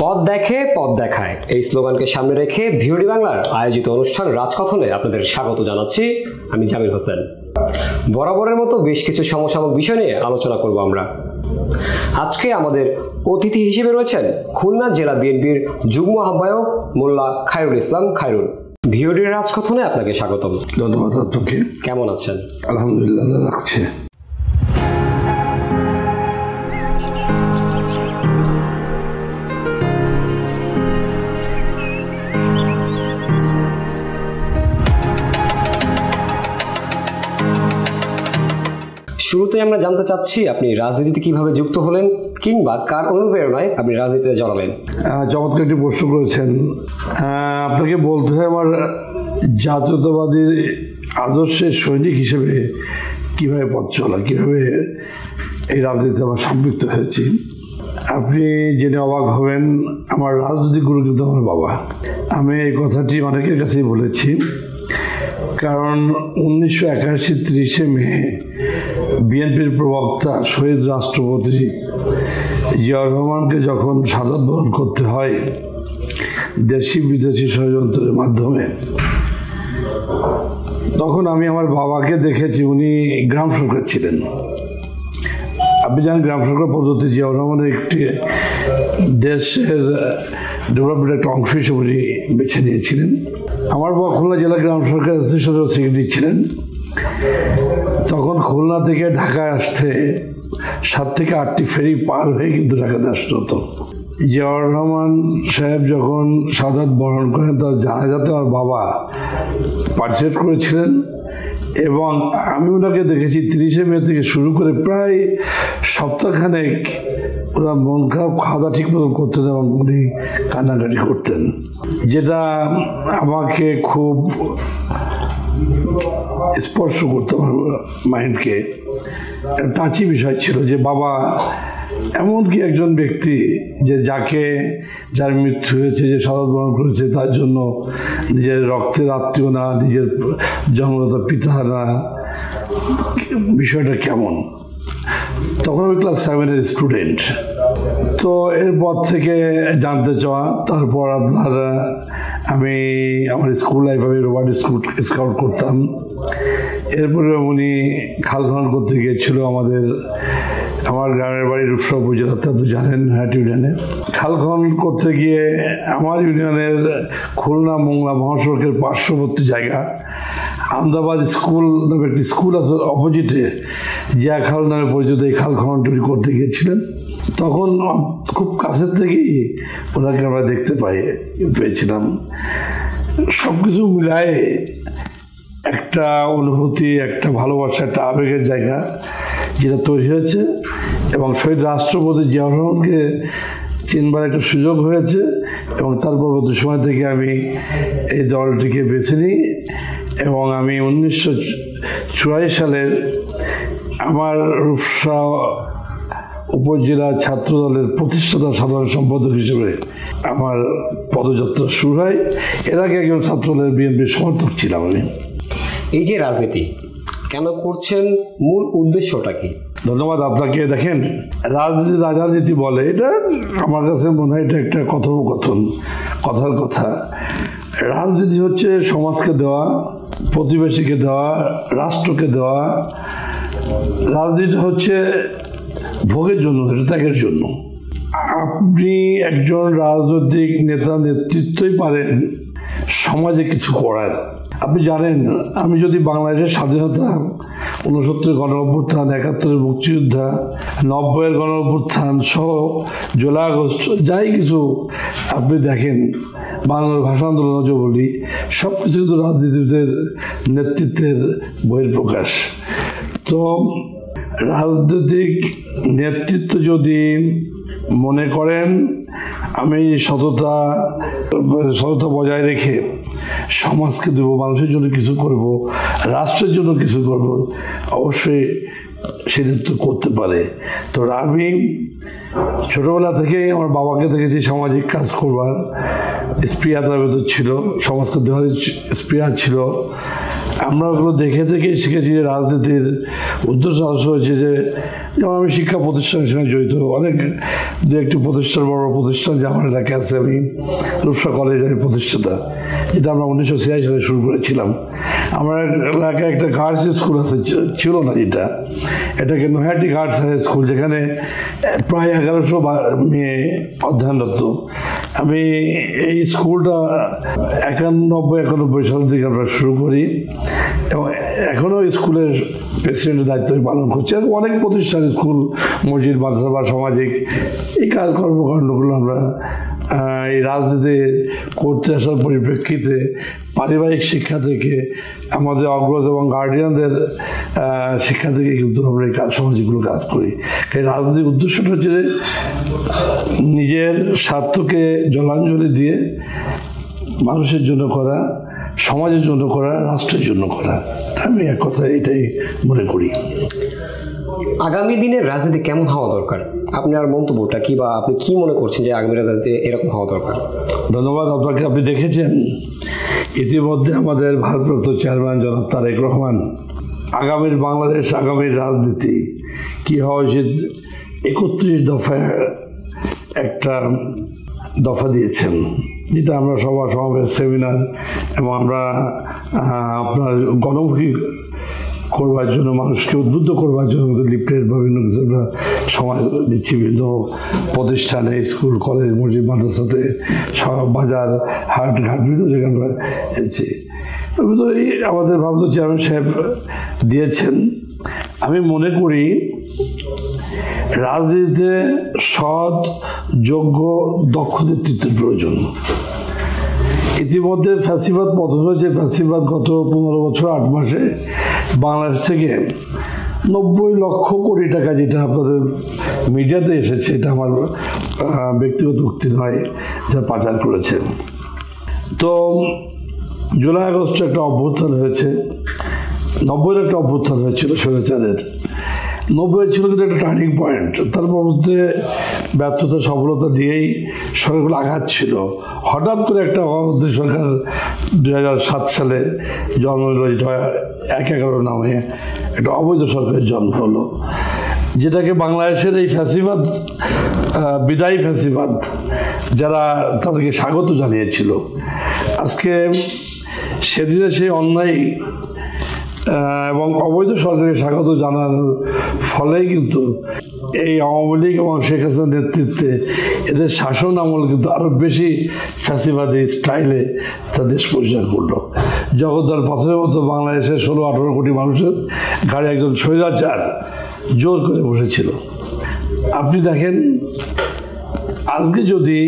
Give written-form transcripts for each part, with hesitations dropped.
পথ দেখে পথ দেখায় এই স্লোগানকে সামনে রেখে ভিওডি বাংলার আয়োজিত অনুষ্ঠান রাজকথনে আপনাদের স্বাগত জানাচ্ছি। আমি জামিল হোসেন। বরাবরের মতো বেশ কিছু সমসাময়িক বিষয় নিয়ে আলোচনা করব আমরা। আজকে আমাদের অতিথি হিসেবে রয়েছেন খুলনা জেলা বিএনপির যুগ্ম আহ্বায়ক মোল্লা খায়রুল ইসলাম খায়রুল। ভিওডির রাজকথনে আপনাকে স্বাগতম। ধন্যবাদ আপনাকে। কেমন আছেন? আলহামদুলিল্লাহ, রাখছে। শুরুতে আমরা জানতে চাচ্ছি আপনি রাজনীতিতে কিভাবে যুক্ত হলেন কিংবা কার অনুপ্রেরণায় আপনি রাজনীতিতে জড়ালেন? চমৎকার একটি প্রশ্ন করেছেন। আপনাকে বলতে হয় আমার জাতীয়তাবাদী আদর্শের সৈনিক হিসেবে কিভাবে পথ চলা, কিভাবে এই রাজনীতিতে আমার সম্পৃক্ত হয়েছি। আপনি জেনে অবাক হবেন, আমার রাজনৈতিক গুরু কিন্তু আমার বাবা। আমি এই কথাটি অনেকের কাছেই বলেছি, কারণ 1981 30শে মে বিএনপির প্রবক্তা শহীদ রাষ্ট্রপতি জিয়াউর রহমানকে যখন শাহাদাত বরণ করতে হয় দেশি বিদেশি ষড়যন্ত্রের মাধ্যমে, তখন আমি আমার বাবাকে দেখেছি। উনি গ্রাম সরকার ছিলেন। আপনি জানেন গ্রাম সরকার পদ্ধতি জিয়াউর রহমানের একটি দেশের ডেভেলপমেন্টের একটা অংশ হিসেবে উনি বেছে নিয়েছিলেন। আমার বাবা খুলনা জেলা গ্রাম সরকার অ্যাসোসিয়েশনের সেক্রেটারি ছিলেন। তখন খুলনা থেকে ঢাকায় আসতে 7 থেকে 8টি ফেরি পার হয়ে কিন্তু ঢাকাতে আসতে হতো। জিয়াউর রহমান সাহেব যখন শাহাদাত বরণ করেন তার জানাজাতে আমার বাবা পার্টিসিপেট করেছিলেন এবং আমি ওনাকে দেখেছি 30শে মে থেকে শুরু করে প্রায় সপ্তাহখানেক ওরা মন খারাপ, খাওয়া দাওয়া ঠিক মতো করতেন এবং উনি কান্নাকাটি করতেন, যেটা আমাকে খুব স্পর্শ করতো আমার মাইন্ডকে। টাচি বিষয় ছিল যে বাবা এমনকি একজন ব্যক্তি যে যার মৃত্যু হয়েছে, যে শাহাদাত বরণ করেছে, তার জন্য নিজের রক্তের আত্মীয় না, নিজের জন্মদাতা পিতা না, বিষয়টা কেমন। তখন আমি ক্লাস 7-এর স্টুডেন্ট। তো এরপর থেকে জানতে চাওয়া, তারপর আমি আমার স্কুল লাইফ আমি রোবার্ট স্কাউট করতাম। এরপরে উনি খাল খনন করতে গিয়েছিল আমার গ্রামের বাড়ি রূপসা উপজেলাতে, আপনি জানেন হাট ইউনিয়নে। খাল খনন করতে গিয়ে আমার ইউনিয়নের খুলনা মোংলা মহাসড়কের পার্শ্ববর্তী জায়গা আহমেদাবাদ স্কুল নামে একটি স্কুল আছে অপোজিটে, জিয়া খাল নামে পরিচিত, এই খাল খনন তৈরি করতে গিয়েছিলেন। তখন খুব কাছের থেকেই ওনাকে আমরা দেখতে পেয়েছিলাম। সব কিছু মিলায়ে একটা অনুভূতি, একটা ভালোবাসা, একটা আবেগের জায়গা যেটা তৈরি হয়েছে এবং শহীদ রাষ্ট্রপতি জিয়াউর রহমানকে চিনবার একটা সুযোগ হয়েছে এবং তার পরবর্তী সময় থেকে আমি এই দলটিকে বেছে নিই এবং আমি 1984 সালের আমার রূপসা উপজেলা ছাত্র দলের প্রতিষ্ঠাতা সাধারণ সম্পাদক হিসেবে আমার পদযাত্রা শুরু হয়। এর আগে একজন ছাত্র দলের বিএনপির সমর্থক ছিলাম আমি। এই যে রাজনীতি কেন করছেন, মূল উদ্দেশ্যটা কি? ধন্যবাদ আপনাকে। দেখেন, রাজনীতি বলে, এটা আমার কাছে মনে হয় এটা একটা কথোপকথন, কথার কথা। রাজনীতি হচ্ছে সমাজকে দেওয়া, প্রতিবেশীকে দেওয়া, রাষ্ট্রকে দেওয়া। রাজনীতি হচ্ছে ভোগের জন্য, এটা ত্যাগের জন্য। আপনি একজন রাজনৈতিক নেতা নেতৃত্বই পারেন সমাজে কিছু করার। আপনি জানেন, আমি যদি বাংলাদেশের স্বাধীনতা, 69 গণ অভ্যুত্থান, 71 মুক্তিযোদ্ধা, 90 গণ অভ্যুত্থান সহ জুলাই আগস্ট যাই কিছু আপনি দেখেন, বাংলার ভাষা আন্দোলন যে বলি, সব কিছু কিন্তু রাজনীতিবিদের নেতৃত্বের বহিঃপ্রকাশ। তো রাজনৈতিক নেতৃত্ব যদি মনে করেন আমি সততা বজায় রেখে সমাজকে দেবো, মানুষের জন্য কিছু করব, রাষ্ট্রের জন্য কিছু করব, অবশ্যই সে নেতৃত্ব করতে পারে। তো আমি ছোটোবেলা থেকেই আমার বাবাকে দেখেছি সামাজিক কাজ করবার স্পৃহা তার ভেতর ছিল, সমাজকে দেওয়ার স্পৃহা ছিল। আমরা ওগুলো দেখে দেখে শিখেছি যে রাজনীতির উদ্দেশ্য হয়েছে যে, যেমন আমি শিক্ষা প্রতিষ্ঠানের সঙ্গে জড়িত, অনেক দু একটি প্রতিষ্ঠান, বড় প্রতিষ্ঠান যে আমার এলাকায় আছে, আমি রূপসা কলেজের প্রতিষ্ঠাতা, যেটা আমরা 1986 সালে শুরু করেছিলাম। আমার এলাকায় একটা গার্লস স্কুল আছে, ছিল না এটাকে নৈহাটি গার্লস হাই স্কুল, যেখানে প্রায় 1100 মেয়ে অধ্যয়নরত। আমি এই স্কুলটা 91 সালের দিকে আমরা শুরু করি এবং এখনও স্কুলের প্রেসিডেন্টের দায়িত্ব পালন করছি। আর অনেক প্রতিষ্ঠান, স্কুল, মসজিদ, মাদ্রাসা বা সামাজিক এই কর্মকাণ্ডগুলো আমরা এই রাজনীতি করতে আসার পরিপ্রেক্ষিতে পারিবারিক শিক্ষা থেকে, আমাদের অগ্রজ এবং গার্ডিয়ানদের শিক্ষা থেকে কিন্তু আমরা এই সামাজিকগুলো কাজ করি। এই রাজনীতির উদ্দেশ্যটা হচ্ছে যে নিজের স্বার্থকে জলাঞ্জলি দিয়ে মানুষের জন্য করা, সমাজের জন্য করা, রাষ্ট্রের জন্য করা। আমি এক কথা এটাই মনে করি। আগামী দিনের রাজনীতি কেমন হওয়া দরকার, আপনার মন্তব্যটা কি, বা আপনি কি মনে করছেন যে আগামী রাজনীতি এরকম হওয়া দরকার? ধন্যবাদ আপনাকে। আপনি দেখেছেন ইতিমধ্যে আমাদের ভারপ্রাপ্ত চেয়ারম্যান জনাব তারেক রহমান আগামীর বাংলাদেশ, আগামীর রাজনীতি কি হওয়া উচিত 31 দফায় একটা দফা দিয়েছেন, যেটা আমরা সবার সমাবেশ, সেমিনার এবং আমরা আপনার গণমুখী করবার জন্য, মানুষকে উদ্বুদ্ধ করবার জন্য লিফলেট বা বিভিন্ন কিছু আমরা সময় দিচ্ছি। বিভিন্ন প্রতিষ্ঠানে, স্কুল, কলেজ, মসজিদ, মাদ্রাসাতে, বাজার, হাট ঘাট বিভিন্ন জায়গায় আমরা এসেছি। এই আমাদের ভারত চেয়ারম্যান সাহেব দিয়েছেন। আমি মনে করি রাজনীতিতে সৎ, যোগ্য, দক্ষ নেতৃত্বের প্রয়োজন। ইতিমধ্যে ফ্যাসিবাদ পতন হয়েছে। ফ্যাসিবাদ গত 15 বছর 8 মাসে বাংলাদেশ থেকে 90 লক্ষ কোটি টাকা, যেটা আপনাদের মিডিয়াতে এসেছে, এটা আমার ব্যক্তিগত উক্তি নয়, যা পাচার করেছে। তো জুলাই আগস্টে একটা অভ্যুত্থান হয়েছে, 90-এর একটা অভ্যুত্থান হয়েছিল স্বৈরাচারের। 90 ছিল কিন্তু একটা টার্নিং পয়েন্ট। তার মধ্যে ব্যর্থতা, সফলতা দিয়েই সরকারগুলো আঘাত ছিল। হঠাৎ করে একটা গণতান্ত্রিক সরকার 2007 সালে জন্ম হলো, যেটা 1/11 নামে একটা অবৈধ সরকারের জন্ম হলো, যেটাকে বাংলাদেশের এই ফ্যাসিবাদ, বিদায়ী ফ্যাসিবাদ যারা, তাদেরকে স্বাগত জানিয়েছিল। আজকে সেদিনে সেই অন্যায় এবং অবৈধ সরকারকে স্বাগত জানানোর ফলেই কিন্তু এই আওয়ামী লীগ এবং শেখ হাসিনার নেতৃত্বে এদের শাসন আমল কিন্তু আরও বেশি ফ্যাসিবাদী স্টাইলে তা দেশ পরিচালনা করলো। জগদ্দল পাথরের মতো বাংলাদেশের 16-18 কোটি মানুষের ঘাড়ে একজন স্বৈরাচার জোর করে বসেছিল। আপনি দেখেন, আজকে যদি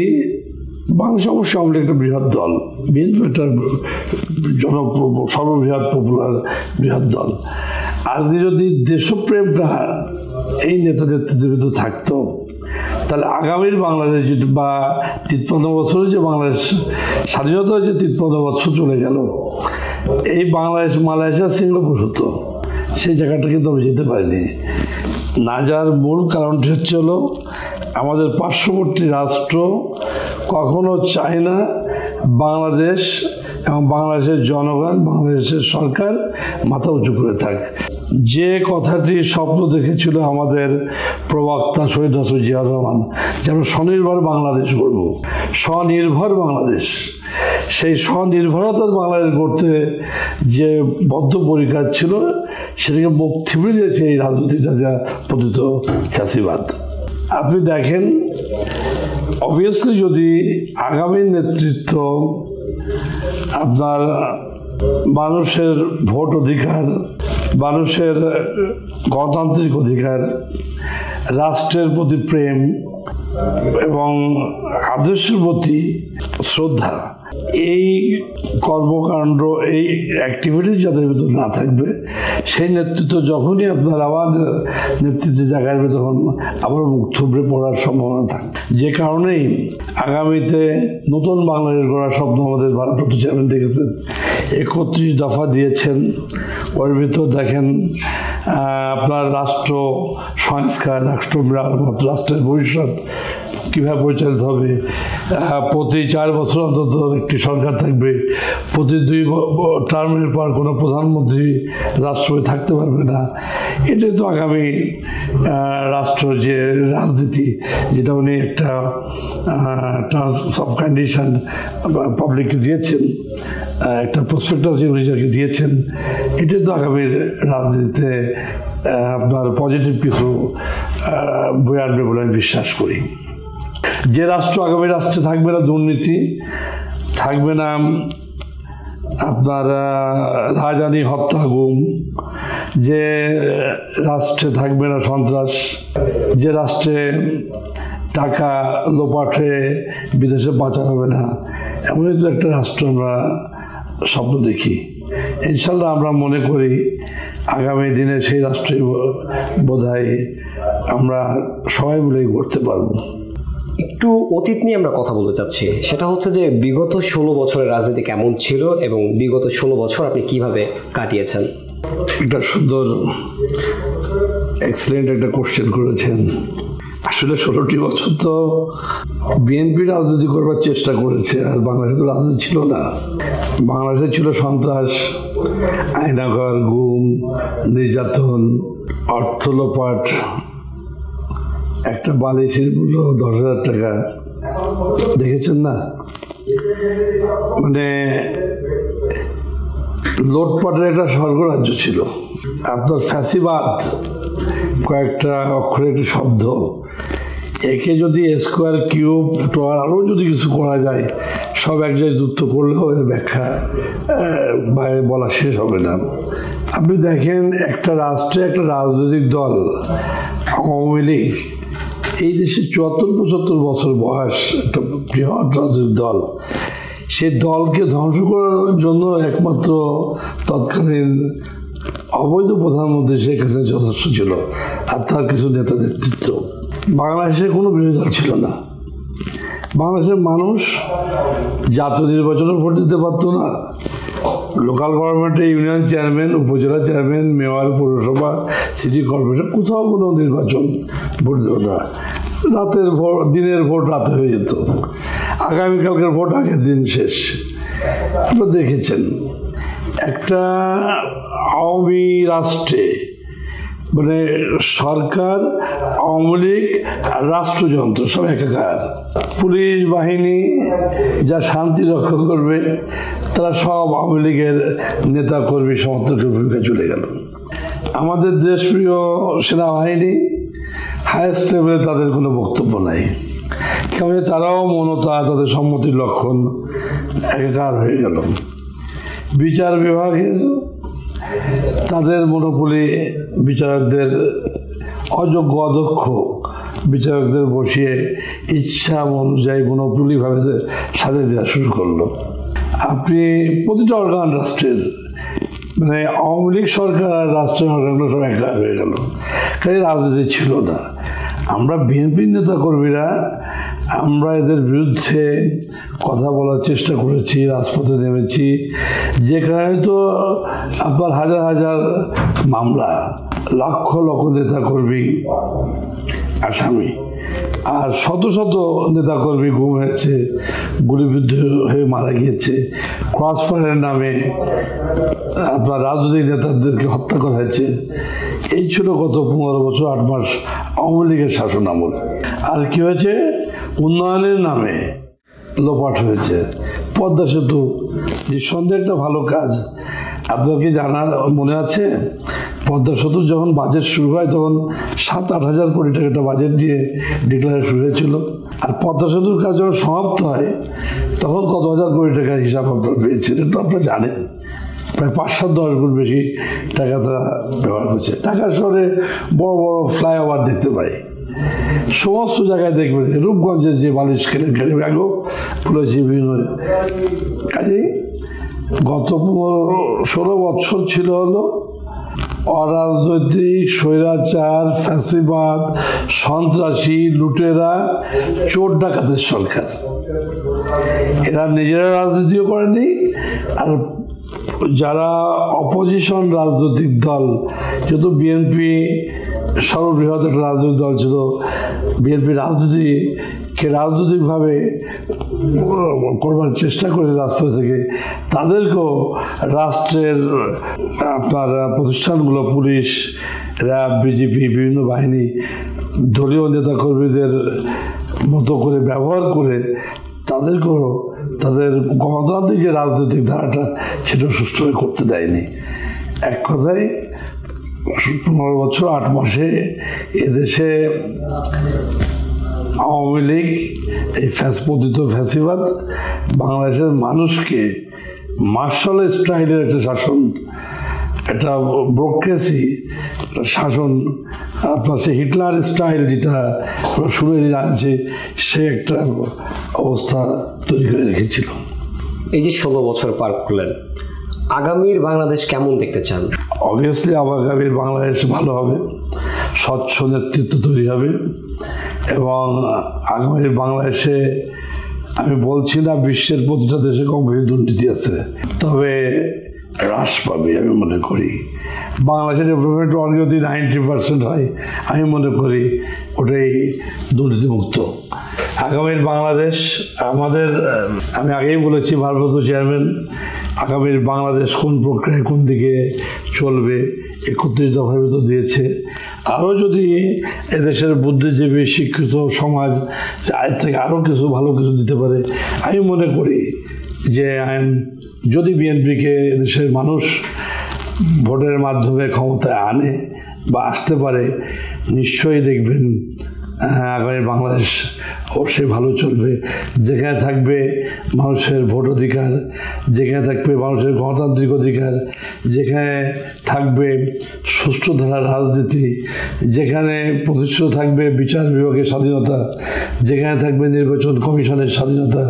বাংলাদেশ অবশ্যই আওয়ামী লীগ একটা বৃহৎ দল, বিএনপি একটা সর্ববৃহৎ পপুলার বৃহৎ দল। আজকে যদি দেশপ্রেমটা এই নেতা নেতৃত্বের ভিতরে থাকতো, তাহলে আগামীর বাংলাদেশ বা 53 বছরে যে বাংলাদেশ স্বাধীনতা যে 53 বছর চলে গেল, এই বাংলাদেশ মালয়েশিয়া, সিঙ্গাপুর হতো। সেই জায়গাটা কিন্তু আমরা যেতে পারিনি। না যাওয়ার মূল কারণটি হচ্ছে হলো আমাদের পার্শ্ববর্তী রাষ্ট্র কখনো চায় না বাংলাদেশ এবং বাংলাদেশের জনগণ, বাংলাদেশের সরকার মাথা উঁচু করে থাকে। যে কথাটি স্বপ্ন দেখেছিল আমাদের প্রবক্তা শহীদ রাষ্ট্রপতি জিয়াউর রহমান, যেন স্বনির্ভর বাংলাদেশ গড়ব, স্বনির্ভর বাংলাদেশ, সেই স্বনির্ভরতার বাংলাদেশ গড়তে যে বদ্ধপরিকর ছিল, সেটাকে মুখ থিবড়ে দিয়েছে এই রাজনৈতিক যা পতিত ফ্যাসিবাদ। আপনি দেখেন, অবভিয়াসলি যদি আগামী নেতৃত্ব আপনার মানুষের ভোট অধিকার, মানুষের গণতান্ত্রিক অধিকার, রাষ্ট্রের প্রতি প্রেম এবং আদর্শের প্রতি শ্রদ্ধা, এই কর্মকাণ্ড, এই অ্যাক্টিভিটি যাদের ভিতর না থাকবে, সেই নেতৃত্ব যখনই আপনার আবার নেতৃত্বে জায়গায় তখন আবার মুখ থুবড়ে পড়ার সম্ভাবনা থাকে। যে কারণেই আগামীতে নতুন বাংলাদেশ গড়ার স্বপ্ন আমাদের ভারপ্রাপ্ত চেয়ারম্যান দেখেছেন, 31 দফা দিয়েছেন। ওর ভিতর দেখেন আপনার রাষ্ট্র সংস্কার, রাষ্ট্র মেরামত, রাষ্ট্রের ভবিষ্যৎ কীভাবে পরিচালিত হবে, প্রতি 4 বছর অন্তত একটি সরকার থাকবে, প্রতি 2 টার্মের পর কোনো প্রধানমন্ত্রী রাষ্ট্রপতি থাকতে পারবে না। এটাই তো আগামী রাষ্ট্র যে রাজনীতি, যেটা উনি একটা টার্মস অফ কন্ডিশন পাবলিককে দিয়েছেন, একটা প্রসপেক্টাস উনি যাকে দিয়েছেন, এটাই তো আগামীর রাজনীতিতে আপনার পজিটিভ কিছু বয়ে আনবে বলে আমি বিশ্বাস করি। যে রাষ্ট্র, আগামী রাষ্ট্রে থাকবে না দুর্নীতি, থাকবে না আপনার রাজধানী হত্যা গুম, যে রাষ্ট্রে থাকবে না সন্ত্রাস, যে রাষ্ট্রে টাকা লোপাট হয়ে বিদেশে পাচার হবে না, এমনই তো একটা রাষ্ট্র আমরা স্বপ্ন দেখি। ইনশাল্লাহ আমরা মনে করি আগামী দিনে সেই রাষ্ট্রই বোধহয় আমরা সবাই মিলেই করতে পারবো। একটু অতীত নিয়ে আমরা কথা বলতে চাচ্ছি, সেটা হচ্ছে যে বিগত 16 বছরের রাজনীতি কেমন ছিল এবং বিগত 16 বছর আপনি কিভাবে কাটিয়েছেন? একটা সুন্দর এক্সেলেন্ট একটা কোশ্চেন করেছেন। আসলে 16টি বছর তো বিএনপি রাজনীতি করবার চেষ্টা করেছে, আর বাংলাদেশে তো রাজনীতি ছিল না। বাংলাদেশে ছিল সন্ত্রাস, আয়নাঘর, গুম, নির্যাতন, অর্থ লোপাট, একটা বালিশের মূল্য 10,000 টাকা, দেখেছেন না? মানে লোটপাটের একটা স্বর্গরাজ্য ছিল। আপনার ফ্যাসিবাদ কয়েকটা অক্ষরের একটি শব্দ, একে যদি স্কোয়ার কিউব টোয়ার আরও যদি কিছু করা যায়, সব এক জায়গায় যুক্ত করলেও এর ব্যাখ্যা বলা শেষ হবে না। আপনি দেখেন, একটা রাষ্ট্রে একটা রাজনৈতিক দল আওয়ামী লীগ, এই দেশে 74-75 বছর বয়স, একটা বৃহৎ রাজনৈতিক দল, সে দলকে ধ্বংস করার জন্য একমাত্র তৎকালীন অবৈধ প্রধানমন্ত্রী শেখ হাসিনা যথেষ্ট ছিল, আর তার কিছু নেতা নেতৃত্ব। বাংলাদেশে কোনো বিরোধী দল ছিল না। বাংলাদেশের মানুষ জাতীয় নির্বাচনে ভোট দিতে পারতো না, লোকাল গভর্নমেন্টে ইউনিয়ন চেয়ারম্যান, উপজেলা চেয়ারম্যান, মেয়র, পৌরসভা, সিটি কর্পোরেশন, কোথাও কোনো নির্বাচন ভোট দিত না। রাতের ভোট, দিনের ভোট রাতে হয়ে যেত, আগামীকালকের ভোট আগের দিন শেষ। আপনারা দেখেছেন একটা আওয়ামী রাষ্ট্রে, মানে সরকার, আওয়ামী লীগ, রাষ্ট্রযন্ত্র সব একাকার। পুলিশ বাহিনী যা শান্তি রক্ষা করবে, তারা সব আওয়ামী লীগের নেতা কর্মী সমর্থকের ভূমিকা চলে গেল। আমাদের দেশপ্রিয় সেনাবাহিনী হায়েস্ট লেভেলে তাদের কোনো বক্তব্য নাই, কেমন তারাও মমতা, তাদের সম্মতির লক্ষণ একাকার হয়ে গেল। বিচার বিভাগের তাদের মনোপলি, বিচারকদের অযোগ্য অদক্ষ বিচারকদের বসিয়ে ইচ্ছা অনুযায়ী মনোপলিভাবে সাজিয়ে দেওয়া শুরু করলো। আপনি প্রতিটা অর্গান রাষ্ট্রের, মানে আওয়ামী লীগ সরকার আর রাষ্ট্রের অর্গানগুলো সব একা হয়ে গেল, কাজে রাজনীতি ছিল না। আমরা বিএনপির নেতা কর্মীরা আমরা এদের বিরুদ্ধে কথা বলার চেষ্টা করেছি, রাজপথে নেমেছি, যেখানে তো আপনার হাজার হাজার মামলা, লক্ষ লক্ষ নেতা কর্মী আসামি, আর শত শত নেতাকর্মী গুম হয়েছে, গুলিবিদ্ধ হয়ে মারা গিয়েছে, ক্রসফায়ারের নামে আপনার রাজনৈতিক নেতাদেরকে হত্যা করা হয়েছে। এই ছিল গত 15 বছর 8 মাস আওয়ামী লীগের শাসন আমল। আর কি হয়েছে? উন্নয়নের নামে লোপাট হয়েছে। পদ্মা সেতু নিঃসন্দেহে একটা ভালো কাজ। আপনার কি জানা মনে আছে, পদ্মা সেতুর যখন বাজেট শুরু হয় তখন 7-8 হাজার কোটি টাকা একটা বাজেট দিয়ে ডিক্লেয়ার শুরু হয়েছিল, আর পদ্মা সেতুর কাজ যখন সমাপ্ত হয় তখন কত হাজার কোটি টাকার হিসাব আপনারা পেয়েছিলেন, তো আপনারা জানেন। প্রায় 5-10 গুণ বেশি টাকা তারা ব্যবহার করছে। ঢাকা শহরে বড় বড় ফ্লাইওভার দেখতে পাই, সমস্ত জায়গায় দেখবেন। রূপগঞ্জের যে বালিশ খেলে ব্যাগও খুলেছে বিভিন্ন কাজেই। গত 15-16 বছর ছিল হলো অরাজনৈতিক, স্বৈরাচার, ফ্যাসিবাদ, সন্ত্রাসী, লুটেরা, চোর ডাকাতের সরকার। এরা নিজেরা রাজনীতিও করেনি, আর যারা অপোজিশন রাজনৈতিক দল, যেহেতু বিএনপি সর্ববৃহৎ একটা রাজনৈতিক দল ছিল, বিএনপি রাজনীতি কে রাজনৈতিকভাবে করবার চেষ্টা করেছে রাজপথ থেকে, তাদেরকেও রাষ্ট্রের আপনার প্রতিষ্ঠানগুলো, পুলিশ, র্যাব, বিজেপি, বিভিন্ন বাহিনী দলীয় নেতাকর্মীদের মতো করে ব্যবহার করে তাদেরকেও তাদের গণতান্ত্রিক যে রাজনৈতিক ধারাটা সেটা সুষ্ঠুভাবে করতে দেয়নি। এক কথায় 15 বছর 8 মাসে এদেশে আওয়ামী লীগ, এই পতিত ফ্যাসিবাদ বাংলাদেশের মানুষকে মার্শাল স্টাইলের একটা শাসন, একটা ব্যুরোক্রেসি শাসন, আপনার সে হিটলার স্টাইল যেটা আমরা শুনে জানছি, সে একটা অবস্থা তৈরি করে রেখেছিল। এই যে 16 বছর পার করলেন, আগামীর বাংলাদেশ কেমন দেখতে চান? অবভিয়াসলি আগামীর বাংলাদেশ ভালো হবে, স্বচ্ছ নেতৃত্ব তৈরি হবে এবং আগামীর বাংলাদেশে আমি বলছি না বিশ্বের প্রতিটা দেশে কম বেশি দুর্নীতি আছে, তবে হ্রাস পাবে আমি মনে করি। বাংলাদেশের ডেভেলপমেন্ট অগ্রগতি 90% হয়, আমি মনে করি ওটাই দুর্নীতিমুক্ত। আগামীর বাংলাদেশ আমাদের, আমি আগেই বলেছি ভারপ্রাপ্ত চেয়ারম্যান, আগামীর বাংলাদেশ কোন প্রক্রিয়ায় কোন দিকে চলবে 31 দফার ভিতর দিয়েছে। আরও যদি এদেশের বুদ্ধিজীবী শিক্ষিত সমাজ এর থেকে আরও কিছু ভালো কিছু দিতে পারে, আমি মনে করি যে যদি বিএনপিকে দেশের মানুষ ভোটের মাধ্যমে ক্ষমতায় আনে বা আসতে পারে, নিশ্চয়ই দেখবেন আগামী বাংলাদেশ অবশ্যই ভালো চলবে। যেখানে থাকবে মানুষের ভোট অধিকার, যেখানে থাকবে মানুষের গণতান্ত্রিক অধিকার, যেখানে থাকবে সুষ্ঠু ধারার রাজনীতি, যেখানে প্রতিষ্ঠিত থাকবে বিচার বিভাগের স্বাধীনতা, যেখানে থাকবে নির্বাচন কমিশনের স্বাধীনতা,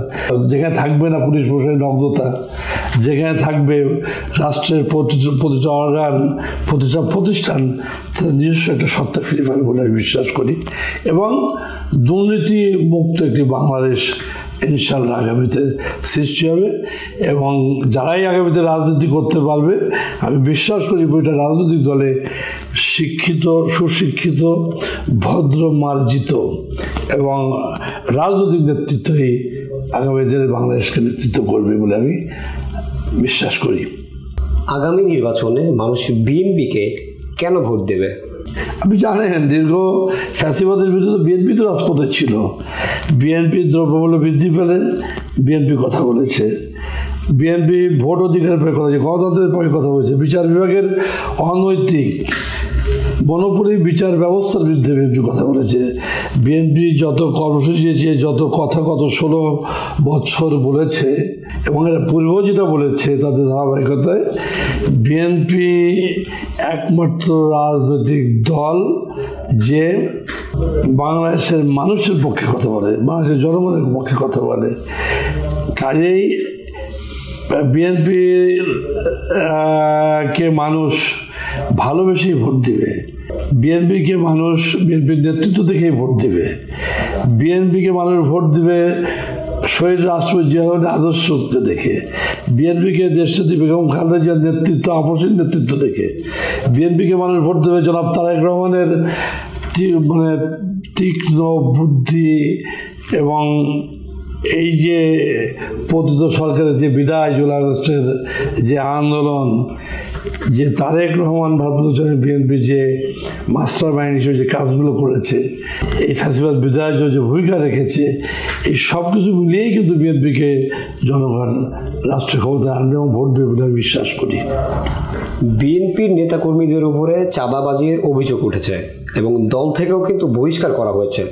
যেখানে থাকবে না পুলিশ প্রশাসনের নগ্নতা, যেখানে থাকবে রাষ্ট্রের প্রতিটা অর্গান, প্রতিটা প্রতিষ্ঠান তাদের নিজস্ব একটা সত্তা ফিরে পাবে বলে আমি বিশ্বাস করি এবং দুর্নীতি মুক্ত একটি বাংলাদেশ ইনশাআল্লাহ আগামীতে সৃষ্টি হবে এবং যারাই আগামীতে রাজনীতি করতে পারবে আমি বিশ্বাস করি বইটা রাজনৈতিক দলে শিক্ষিত, সুশিক্ষিত, ভদ্র, মার্জিত এবং রাজনৈতিক নেতৃত্বই আগামী দিনে বাংলাদেশকে নেতৃত্ব করবে বলে আমি বিশ্বাস করি। আগামী নির্বাচনে মানুষ বিএনপিকে কেন ভোট দেবে? আপনি জানেন দীর্ঘ ফ্যাসিবাদের বিরুদ্ধে বিএনপি তো রাজপথে ছিল। বিএনপির দ্রব্যমূল্য বৃদ্ধি পেলে বিএনপি কথা বলেছে, বিএনপি ভোট অধিকারের পক্ষে কথা বলেছে, গণতন্ত্রের পক্ষে কথা বলেছে, বিচার বিভাগের অনৈতিক মনোপলি বিচার ব্যবস্থার বিরুদ্ধে বিএনপি কথা বলেছে। বিএনপি যত কর্মসূচি দিয়েছে, যত কথা গত 16 বছর বলেছে এবং এরা পূর্ব যেটা বলেছে তাদের ধারাবাহিকতায় বিএনপি একমাত্র রাজনৈতিক দল যে বাংলাদেশের মানুষের পক্ষে কথা বলে, বাংলাদেশের জনগণের পক্ষে কথা বলে। কাজেই বিএনপির কে মানুষ ভালোবেসেই ভোট দিবে, বিএনপিকে মানুষ বিএনপির নেতৃত্ব দেখেই ভোট দিবে, বিএনপিকে মানুষ ভোট দিবে শহীদ রাষ্ট্রপতি জিয়াউর আদর্শকে দেখে, বিএনপিকে দেশনেত্রী বেগম খালেদা জিয়ার নেতৃত্ব, আপসীন নেতৃত্ব দেখে, বিএনপিকে মানুষ ভোট দেবে জনাব তারেক রহমানের মানে তীক্ষ্ণ বুদ্ধি এবং এই যে পতিত সরকারের যে বিদায়, জুলাই আগস্টের যে আন্দোলন, যে তারেক রহমান ভারপ্রাপ্ত বিএনপি যে মাস্টার মাইন্ড হিসেবে যে কাজগুলো করেছে, এই ফ্যাসিবাদ বিদায় যে ভূমিকা রেখেছে, এই সব কিছু মিলিয়েই কিন্তু বিএনপিকে জনগণ রাষ্ট্রীয় ক্ষমতায় আনবে এবং ভোট দেবে বলে আমি বিশ্বাস করি। বিএনপির নেতাকর্মীদের উপরে চাঁদাবাজির অভিযোগ উঠেছে এবং দল থেকেও কিন্তু বহিষ্কার করা হয়েছে,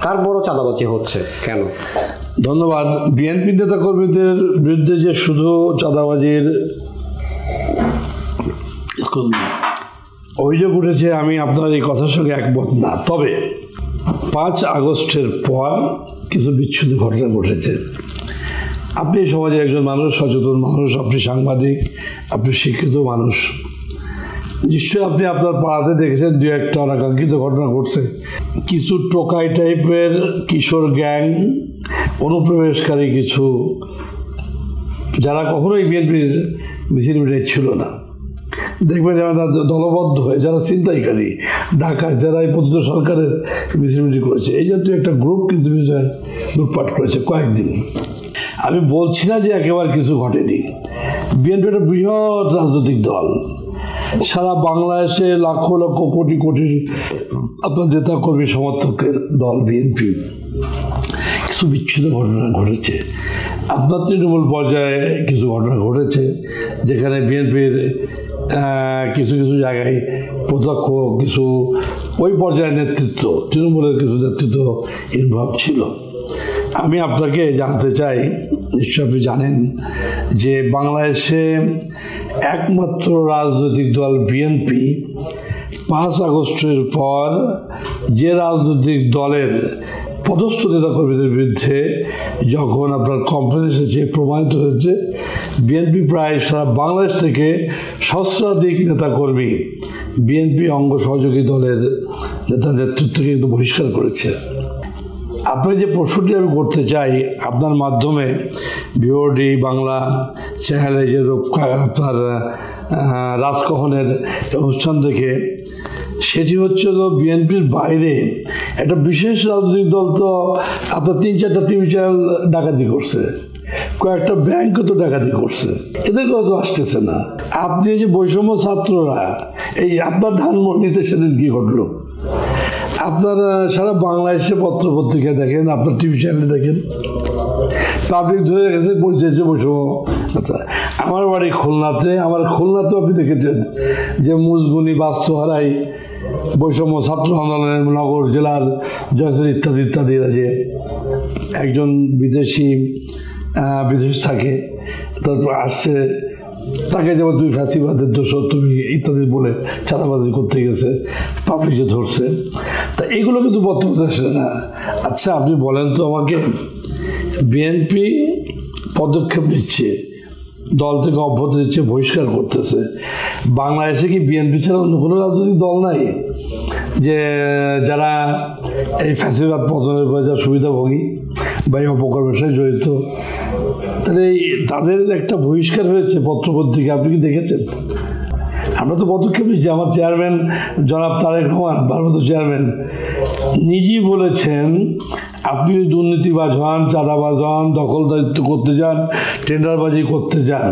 তারপরও চাঁদাবাজি হচ্ছে কেন? ধন্যবাদ। বিএনপি নেতাকর্মীদের বিরুদ্ধে যে শুধু চাঁদাবাজির অভিযোগ উঠেছে আমি আপনার এই কথার সঙ্গে একমত না, তবে 5 আগস্টের পর কিছু বিচ্ছিন্ন ঘটনা ঘটেছে। আপনি সমাজের একজন মানুষ, সচেতন মানুষ, আপনি সাংবাদিক, আপনি শিক্ষিত মানুষ, নিশ্চয়ই আপনি আপনার পাড়াতে দেখেছেন 2-1টা অনাকাঙ্ক্ষিত ঘটনা ঘটছে। কিছু টোকাই টাইপের কিশোর গ্যাং, অনুপ্রবেশকারী কিছু, যারা কখনোই বিএনপির মিছিল মিটাই ছিল না, দেখবেন যারা দলবদ্ধ হয়ে যারা ছিনতাইকারী ডাকাত যারা এই পতিত সরকারের মিছিল করেছে এই জাতীয় একটা গ্রুপ কিন্তু বিজয় লুটপাট করেছে কয়েকদিন। আমি বলছি না যে একেবারে কিছু ঘটেনি। বিএনপি একটা বৃহৎ রাজনৈতিক দল, সারা বাংলাদেশে লাখো লক্ষ কোটি কোটি আপনার নেতা কর্মী সমর্থকের দল বিএনপি। কিছু বিচ্ছিন্ন ঘটনা ঘটেছে, আপনার তৃণমূল পর্যায়ে কিছু ঘটনা ঘটেছে যেখানে বিএনপির কিছু কিছু জায়গায় প্রত্যক্ষ কিছু ওই পর্যায়ের নেতৃত্ব তৃণমূলের কিছু নেতৃত্ব ইনভলভ ছিল। আমি আপনাকে জানতে চাই, নিশ্চয় আপনি জানেন যে বাংলাদেশে একমাত্র রাজনৈতিক দল বিএনপি 5 আগস্টের পর যে রাজনৈতিক দলের পদস্থ নেতাকর্মীদের বিরুদ্ধে যখন আপনার কমপ্লেন এসেছে প্রমাণিত হয়েছে, বিএনপি প্রায় সারা বাংলাদেশ থেকে সহস্রাধিক নেতাকর্মী বিএনপি অঙ্গ সহযোগী দলের নেতা নেতৃত্বকে কিন্তু বহিষ্কার করেছে। আপনি যে প্রশ্নটি আমি করতে চাই আপনার মাধ্যমে ভিওডি বাংলা চ্যানেলে যে আপনার রাজকহনের অনুষ্ঠান দেখে, সেটি হচ্ছে বিএনপির বাইরে একটা বিশেষ রাজনৈতিক দল তো আপনার 3-4টা টিভি চ্যানেল ডাকাতি করছে, কয়েকটা ব্যাংকও তো ডাকাতি করছে, এদের কথা তো আসতেছে না। আপনি যে বৈষম্য ছাত্ররা এই আপনার ধানমন্ডিতে সেদিন কি ঘটলো, আপনারা সারা বাংলাদেশে পত্র পত্রিকা দেখেন, আপনার টিভি চ্যানেলে দেখেন, পাবলিক ধরে রেখেছে পরিচয় বৈষম্য। আচ্ছা, আমার বাড়ি খুলনাতে, আমার খুলনাতেও আপনি দেখেছেন যে মুজগুনি বাস্তুহারাই বৈষম্য ছাত্র আন্দোলনের নগর জেলার জয়সর ইত্যাদি ইত্যাদিরা যে একজন বিদেশি থাকে, তারপর আসছে তাকে যেমন তুমি ফ্যাসিবাদের দোষর তুমি ইত্যাদি বলে চাঁদাবাজি করতে গেছে, পাবলিকে ধরছে। তা এগুলো কিন্তু বর্তমানে আসে না। আচ্ছা আপনি বলেন তো আমাকে, বিএনপি পদক্ষেপ নিচ্ছে, দল থেকে অব্যাহতি দিচ্ছে, বহিষ্কার করতেছে, বাংলাদেশে কি বিএনপি ছাড়া অন্য কোনো রাজনৈতিক দল নাই যে যারা এই ফ্যাসিবাদ পতনের পরে যারা সুবিধাভোগী বা এই অপকর্মের সাথে জড়িত? তাহলে তাদের একটা বহিষ্কার হয়েছে পত্রপত্রিকা, আপনি কি দেখেছেন? আমরা তো পদক্ষেপ নিচ্ছি। আমার চেয়ারম্যান জনাব তারেক রহমান, ভারপ্রাপ্ত চেয়ারম্যান, নিজেই বলেছেন আপনি দুর্নীতিবাজ হন, চাঁদাবাজ হন, দখলদারিত্ব করতে যান, টেন্ডারবাজি করতে যান,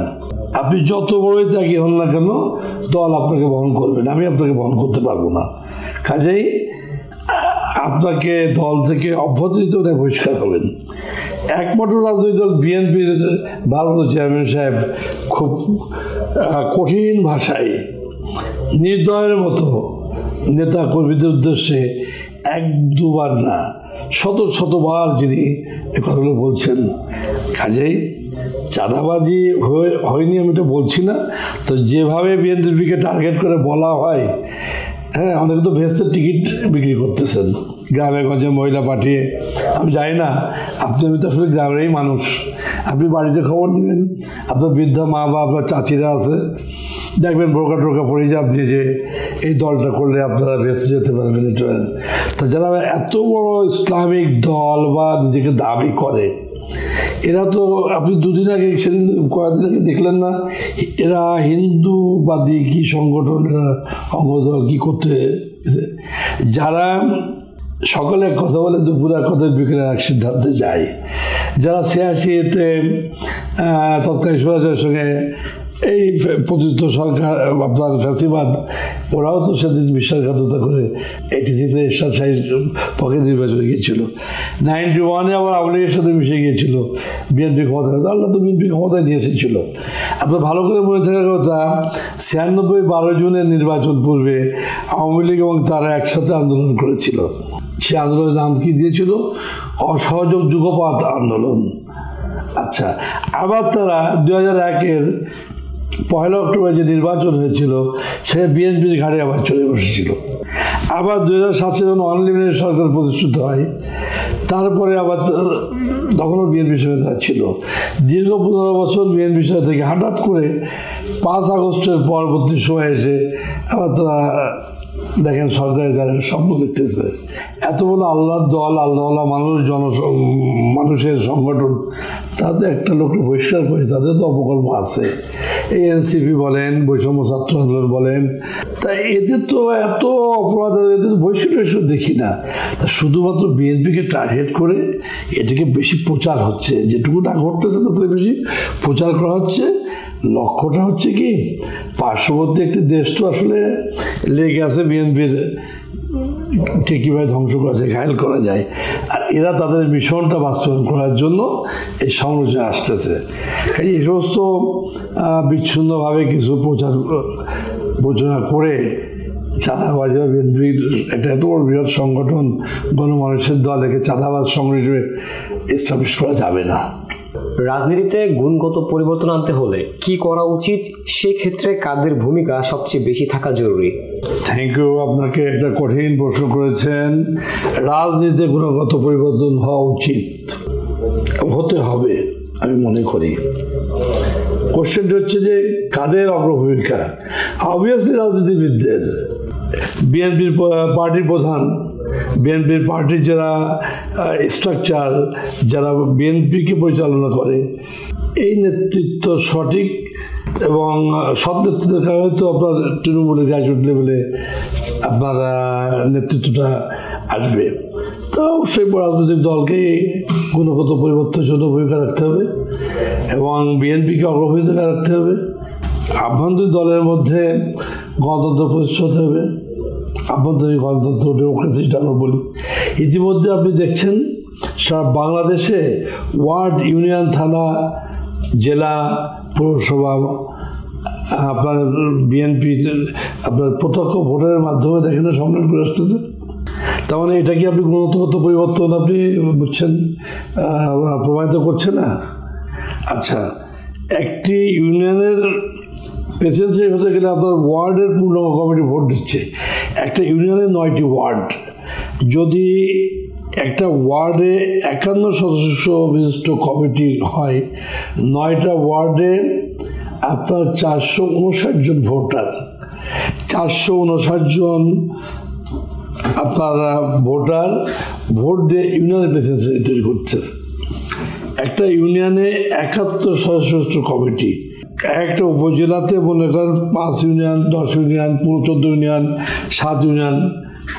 আপনি যত বড়ই ত্যাগী হন না কেন দল আপনাকে বহন করবে না, আমি আপনাকে বহন করতে পারবো না। কাজেই আপনাকে দল থেকে অব্যাহতি দিতে ওটা বহিষ্কার হবেন। একমাত্র রাজনৈতিক দল বিএনপির ভারপ্রাপ্ত চেয়ারম্যান সাহেব খুব কঠিন ভাষায় নির্দয়ের মতো নেতা কর্মীদের উদ্দেশ্যে 1-2বার না শতবার যিনি এ কথাগুলো বলছেন। কাজেই চাঁদাবাজি হয়নি আমি এটা বলছি না, তো যেভাবে বিএনপিকে টার্গেট করে বলা হয়, হ্যাঁ অনেকে তো ভেস্তের টিকিট বিক্রি করতেছেন গ্রামে গঞ্জে মহিলা পাঠিয়ে। আমি জানি না, আমি তো আসলে গ্রামেরই মানুষ, আপনি বাড়িতে খবর দিবেন, আপনার বৃদ্ধা মা বা আপনার চাচিরা আছে, দেখবেন বোরকা টোরকা পড়ে যে আপনি যে এই দলটা করলে আপনারা ভেস্তে যেতে পারবেন। তা যারা এত বড় ইসলামিক দল বা নিজেকে দাবি করে, এরা তো আপনি দুদিন আগে সেদিন কয়েকদিন আগে দেখলেন না, এরা হিন্দুবাদী কি সংগঠন, এরা অঙ্গদল কি করতে, যারা সকালে কথা বলে দুপুরে এক কথা বিকেলে এক সিদ্ধান্তে যায়, যারা 86-তে তৎকালীন স্বরাজের সঙ্গে এই পতিত সরকার আপনার ফ্যাসিবাদ, ওরাও তো সেদিন বিশ্বাসঘাতকতা করে 86-তে এরশাদ শাহীর পক্ষে নির্বাচনে গিয়েছিল, 91-এ আবার আওয়ামী লীগের সাথে মিশে গিয়েছিল বিএনপি ক্ষমতায়। আল্লাহ তো বিএনপি ক্ষমতায় নিয়ে এসেছিল। আপনার ভালো করে মনে থাকার কথা, 96-12 জুনের নির্বাচন পূর্বে আওয়ামী লীগ এবং তারা একসাথে আন্দোলন করেছিল। সে আন্দোলনের নাম কি দিয়েছিল? অসহযোগ যুগপৎ আন্দোলন। আচ্ছা, আবার তারা 2001-এর 1 অক্টোবর যে নির্বাচন হয়েছিল সে বিএনপির ঘাড়ে আবার চলে বসেছিল। আবার 2007 যখন আনলিমিটেড সরকার প্রতিষ্ঠিত হয়, তারপরে আবার তখনও বিএনপির সঙ্গে তারা ছিল। দীর্ঘ 15 বছর বিএনপির সাথে থেকে হঠাৎ করে 5 আগস্টের পরবর্তী সময় এসে আবার তারা দেখেন সরকারের যারা স্বপ্ন দেখতেছে, এত বড় আল্লাহর দল, আল্লাহওয়ালা মানুষ, মানুষের সংগঠন, তাদের একটা লোককে বহিষ্কার করে তাদের তো অপকর্ম আছে। এই এনসিপি বলেন, বৈষম্য ছাত্র আন্দোলন বলেন, তা এদের তো এত অপরাধ, এদের তো বহিষ্কার দেখি না। তা শুধুমাত্র বিএনপিকে টার্গেট করে এটাকে বেশি প্রচার হচ্ছে, যেটুকু না ঘটতেছে তাতে বেশি প্রচার করা হচ্ছে। লক্ষ্যটা হচ্ছে কি, পার্শ্ববর্তী একটি দেশ তো আসলে লেগে আছে বিএনপির কে কীভাবে ধ্বংস করা যায়, ঘায়েল করা যায়, আর এরা তাদের মিশনটা বাস্তবায়ন করার জন্য এই সমালোচনা আসতেছে। এই সমস্ত বিচ্ছিন্নভাবে কিছু প্রচারণা করে চাঁদাবাজি বা বিএনপির একটা এত বড় বৃহৎ সংগঠন, গণমানুষের দল, একে চাঁদাবাজ সংগঠন হিসেবে এস্টাবলিশ করা যাবে না। রাজনীতিতে গুণগত পরিবর্তন আনতে হলে কি করা উচিত, সেক্ষেত্রে কাদের ভূমিকা সবচেয়ে বেশি থাকা জরুরি? থ্যাংক ইউ, আপনাকে একটা কঠিন প্রশ্ন করেছেন। রাজনীতিতে গুণগত পরিবর্তন হওয়া উচিত, হতে হবে আমি মনে করি। কোশ্চেনটা হচ্ছে যে কাদের অগ্রভূমিকা? অবভিয়াসলি রাজনীতিবিদদের। বিএনপির পার্টির প্রধান, বিএনপির পার্টির যারা স্ট্রাকচার, যারা বিএনপিকে পরিচালনা করে, এই নেতৃত্ব সঠিক এবং সব নেতৃত্বের কারণে তো আপনার তৃণমূলের গ্রাজুয়েট লেভেলে আপনার নেতৃত্বটা আসবে। তো অবশ্যই রাজনৈতিক দলকে গুণগত পরিবর্তনের জন্য ভূমিকা রাখতে হবে এবং বিএনপিকে অগ্রভূমিকা রাখতে হবে। আভ্যন্তরীণ দলের মধ্যে গণতন্ত্র প্রতিষ্ঠা হতে হবে, আভ্যন্তরীণ গণতন্ত্র, ডেমোক্রেসি যেটা আমরা বলি। ইতিমধ্যে আপনি দেখছেন সারা বাংলাদেশে ওয়ার্ড, ইউনিয়ন, থানা, জেলা, পৌরসভা আপনার বিএনপি আপনার প্রত্যক্ষ ভোটের মাধ্যমে দেখেন সম্মেলন করে আসতেছে। তার মানে এটা কি আপনি গুণগত পরিবর্তন আপনি বুঝছেন, প্রমাণিত করছে না? আচ্ছা, একটি ইউনিয়নের প্রেসিডেন্সি হতে গেলে আপনার ওয়ার্ডের পূর্ণাঙ্গ কমিটি ভোট দিচ্ছে। একটা ইউনিয়নের 9টি ওয়ার্ড, যদি একটা ওয়ার্ডে 51 সদস্য বিশিষ্ট কমিটি হয়, 9টা ওয়ার্ডে আপনার 459 জন ভোটার, 459 জন আপনার ভোটার ভোট দিয়ে ইউনিয়নের প্রেসিডেন্সি তৈরি করছে। একটা ইউনিয়নে 71 সদস্য কমিটি, একটা উপজেলাতে মনে করেন 5 ইউনিয়ন, 10 ইউনিয়ন, 14 ইউনিয়ন, 7 ইউনিয়ন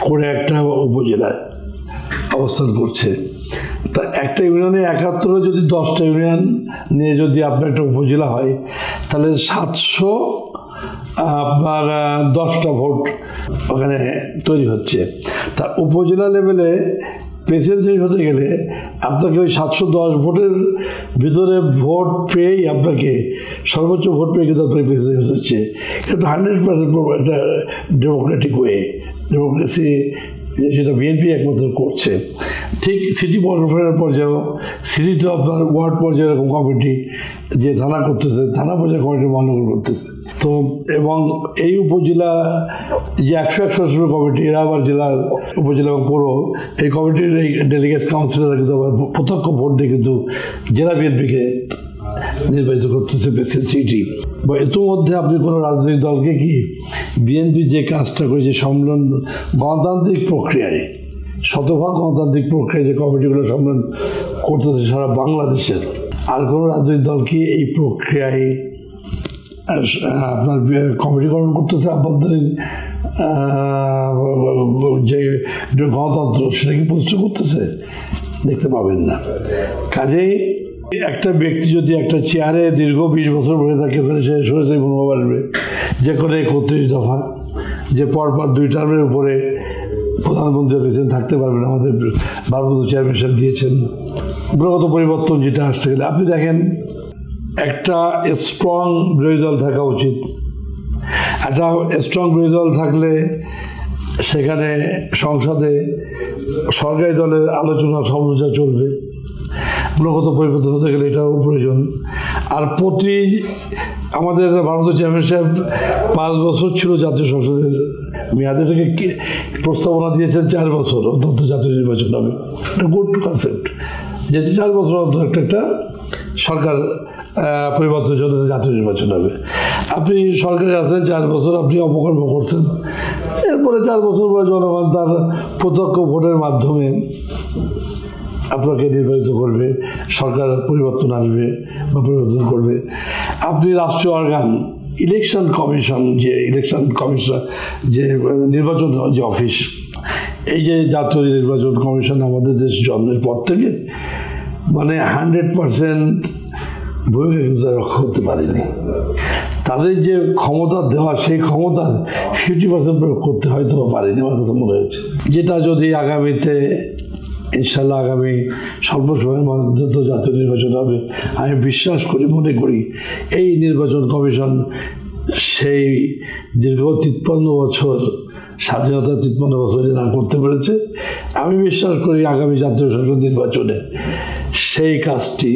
করে একটা উপজেলায় অবস্থান করছে। তা একটা ইউনিয়নে 71 যদি 10টা ইউনিয়ন নিয়ে যদি আপনার একটা উপজেলা হয়, তাহলে 700 আপনার 10টা ভোট ওখানে তৈরি হচ্ছে। তা উপজেলা লেভেলে প্রেসিডেন্সি হতে গেলে আপনাকে ওই 710 ভোটের ভিতরে ভোট পেয়েই আপনাকে সর্বোচ্চ ভোট পেয়ে কিন্তু আপনাকে প্রেসিডেন্সি হচ্ছে। এটা 100% একটা ডেমোক্রেটিক ওয়ে, ডেমোক্রেসি যেটা বিএনপি একমাত্র করছে। ঠিক সিটি কর্পোরেশনের পর্যায়েও, সিটিতে আপনার ওয়ার্ড পর্যায়ে এরকম কমিটি, যে থানা করতেছে থানা পর্যায়ে কমিটি মহানগর করতেছে। তো এবং এই উপজেলা যে 101 সদস্য কমিটি, এরা আবার জেলার, উপজেলা এবং পৌর, এই কমিটির এই ডেলিগেট কাউন্সিলররা কিন্তু আবার প্রত্যক্ষ ভোট দিয়ে কিন্তু জেলা বিএনপিকে নির্বাচিত করতেছে প্রেসিডেন্সি। বা ইতিমধ্যে আপনি কোনো রাজনৈতিক দলকে কি বিএনপি যে কাজটা করে, যে সম্মেলন গণতান্ত্রিক প্রক্রিয়ায়, শতভাগ গণতান্ত্রিক প্রক্রিয়ায় যে কমিটিগুলো সম্মেলন করতেছে সারা বাংলাদেশের, আর কোনো রাজনৈতিক দল কি এই প্রক্রিয়ায় আপনার কমিটিকরণ করতেছে? আভ্যন্তরীণ যে গণতন্ত্র সেটা কি প্রতিষ্ঠা করতেছে? দেখতে পাবেন না। কাজেই একটা ব্যক্তি যদি একটা চেয়ারে দীর্ঘ 20 বছর বসে থাকে, ওখানে সে সরাসরি মনোভাব আসবে যে করে 31 দফা, যে পরপর 2 টার্মের উপরে প্রধানমন্ত্রী প্রেসিডেন্ট থাকতে পারবেন। আমাদের ভারপ্রাপ্ত চেয়ারম্যান সাহেব দিয়েছেন। গুণগত পরিবর্তন যেটা আসতে গেলে আপনি দেখেন, একটা স্ট্রং বিরোধী দল থাকা উচিত। একটা স্ট্রং বিরোধী দল থাকলে সেখানে সংসদে সরকারি দলের আলোচনা সমালোচনা চলবে। গুণগত পরিবর্তন হতে গেলে এটাও প্রয়োজন। আর আমাদের ভারপ্রাপ্ত চেয়ারম্যান সাহেব 5 বছর ছিল জাতীয় সংসদের মেয়াদে, এটাকে প্রস্তাবনা দিয়েছেন 4 বছর অন্তত জাতীয় নির্বাচন হবে। একটা গুড কনসেপ্ট, যে 4 বছর অন্তত একটা সরকার পরিবর্তনের জন্য জাতীয় নির্বাচন হবে। আপনি সরকারে আছেন 4 বছর, আপনি অপকর্ম করছেন, এরপরে 4 বছর পরে জনগণ তার প্রত্যক্ষ ভোটের মাধ্যমে আপনাকে নির্বাচিত করবে, সরকার পরিবর্তন আসবে বা পরিবর্তন করবে। আপনি রাষ্ট্রীয় অর্গান ইলেকশন কমিশন, যে নির্বাচন যে অফিস, এই যে জাতীয় নির্বাচন কমিশন আমাদের দেশ জন্মের পর থেকে মানে 100% ভূমিকা কিন্তু রক্ষা করতে পারেনি। তাদের যে ক্ষমতা দেওয়া, সেই ক্ষমতার 50% প্রয়োগ করতে হয়তো পারেনি, আমার কাছে মনে হয়েছে। যেটা যদি আগামীতে ইনশাল্লাহ আগামী স্বল্প সময়ের মধ্যে তো জাতীয় নির্বাচন হবে, আমি বিশ্বাস করি, মনে করি এই নির্বাচন কমিশন সেই দীর্ঘ 53 বছর স্বাধীনতা 53 বছর না করতে পেরেছে, আমি বিশ্বাস করি আগামী জাতীয় সংসদ নির্বাচনে সেই কাজটি,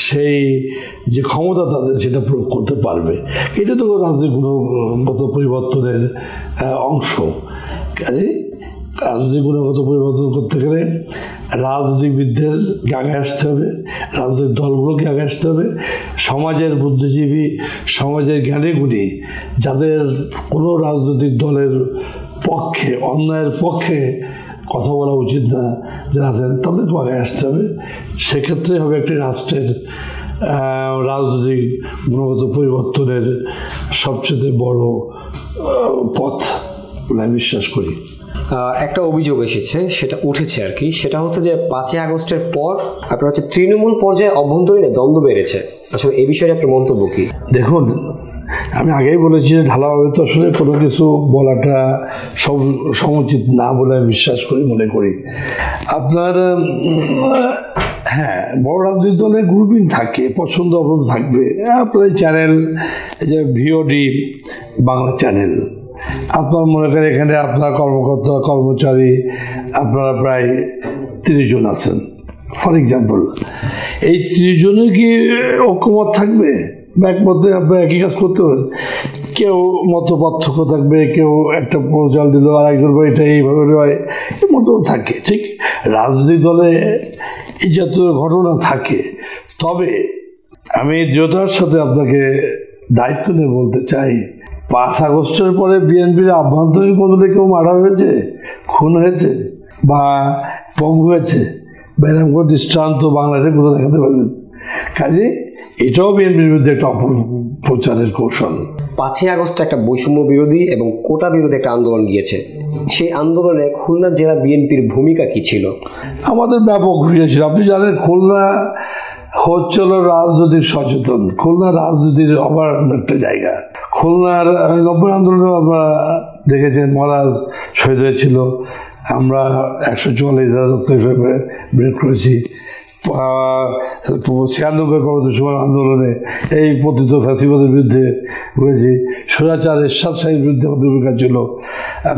সেই যে ক্ষমতা তাদের, সেটা প্রয়োগ করতে পারবে। এটা তো রাজনৈতিক গুণগত পরিবর্তনের অংশ। কাজেই রাজনৈতিক গুণগত পরিবর্তন করতে গেলে রাজনীতিবিদদের আগে আসতে হবে, রাজনৈতিক দলগুলোকে আগে আসতে হবে, সমাজের বুদ্ধিজীবী, সমাজের জ্ঞানীগুণী, যাদের কোনো রাজনৈতিক দলের পক্ষে, অন্যায়ের পক্ষে কথা বলা উচিত না যারা আছেন, তাদেরকে আগে আসতে হবে। সেক্ষেত্রে হবে একটি রাষ্ট্রের রাজনৈতিক গুণগত পরিবর্তনের সবচেয়ে বড় পথ বলে আমি বিশ্বাস করি। একটা অভিযোগ এসেছে, সেটা উঠেছে আর কি, সেটা হচ্ছে যে 5ই আগস্টের পর আপনার হচ্ছে তৃণমূল পর্যায়ে অভ্যন্তরীণ দ্বন্দ্ব বেড়েছে। আসলে এই বিষয়ে আপনার মন্তব্য কি? দেখুন, আমি আগেই বলেছি যে ঢালাওভাবে তো আসলে কোনো কিছু বলাটা সমুচিত না বলে আমি বিশ্বাস করি, মনে করি। আপনার হ্যাঁ, বড় রাজনৈতিক দলের গ্রুপিং থাকে, পছন্দ অপছন্দ থাকবে। আপনার এই চ্যানেল, যে ভিওডি বাংলা চ্যানেল, আপনার মনে করেন এখানে আপনার কর্মকর্তা কর্মচারী আপনারা প্রায় 30 জন আছেন ফর এক্সাম্পল। এই 30 জনের কি ঐক্যমত থাকবে? একমতে আপনার একই কাজ করতে পারেন? কেউ মত পার্থক্য থাকবে, কেউ একটা প্রচাল দিল আর একজন এটা এইভাবে হয়, এর মতো থাকে। ঠিক রাজনৈতিক দলে এই জাতীয় ঘটনা থাকে। তবে আমি দৃঢ়তার সাথে আপনাকে দায়িত্ব নিয়ে বলতে চাই, 5 আগস্টের পরে বিএনপির আভ্যন্তরীণ কোনদিকে কেউ মারা হয়েছে, খুন হয়েছে বা পঙ্গু হয়েছে বা এরকম কোনো দৃষ্টান্ত বাংলাদেশে কোথাও দেখাতে পারবেন? কাজে এটাও বিএনপির বিরুদ্ধে একটা অপপ্রচারের কৌশল। 5ই আগস্ট একটা বৈষম্য বিরোধী এবং কোটা বিরোধী একটা আন্দোলন গিয়েছে। সেই আন্দোলনে খুলনা জেলা বিএনপির ভূমিকা কি ছিল? আমাদের ব্যাপক ভূমিকা ছিল। আপনি জানেন, খুলনা হচ্ছিল রাজনৈতিক সচেতন, খুলনা রাজনীতির অভয়ারণ্য একটা জায়গা। খুলনার 90 আন্দোলনে আমরা দেখেছেন মহারাজ শহীদ হয়েছিল, আমরা 144,000 ব্রেক করেছি। 96 সময় আন্দোলনে এই পতিত ফ্যাসিবাদের বিরুদ্ধে হয়েছি। সোজাচার এরশাদ সাহেবের বিরুদ্ধে আমাদের ভূমিকা ছিল।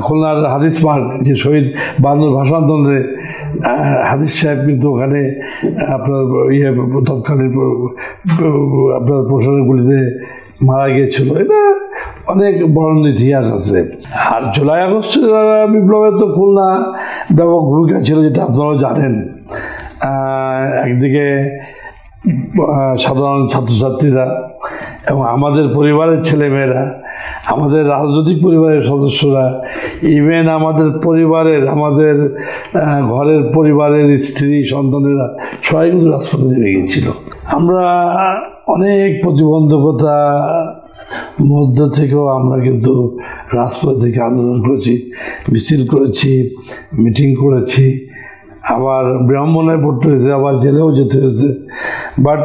খুলনার হাদিস পার্ক, যে শহীদ বাহাদুর ভাষা আন্দোলনে হাদিস সাহেব কিন্তু ওখানে আপনার তৎকালীন আপনার প্রশাসনের গুলিতে মারা গিয়েছিল। এটা অনেক বড় ইতিহাস আছে। আর জুলাই আগস্টের বিপ্লবে তো খুলনা ব্যাপক ভূমিকা ছিল, যেটা আপনারাও জানেন। একদিকে সাধারণ ছাত্রছাত্রীরা এবং আমাদের পরিবারের ছেলেমেয়েরা, আমাদের রাজনৈতিক পরিবারের সদস্যরা, ইভেন আমাদের পরিবারের, আমাদের ঘরের পরিবারের স্ত্রী সন্তানেরা সবাই কিন্তু রাজপথে নেমে গিয়েছিল। আমরা অনেক প্রতিবন্ধকতা মধ্য থেকেও আমরা কিন্তু রাজপথ থেকে আন্দোলন করেছি, মিছিল করেছি, মিটিং করেছি, আবার ব্রাহ্মণে পড়তে হয়েছে, আবার জেলেও যেতে হয়েছে। বাট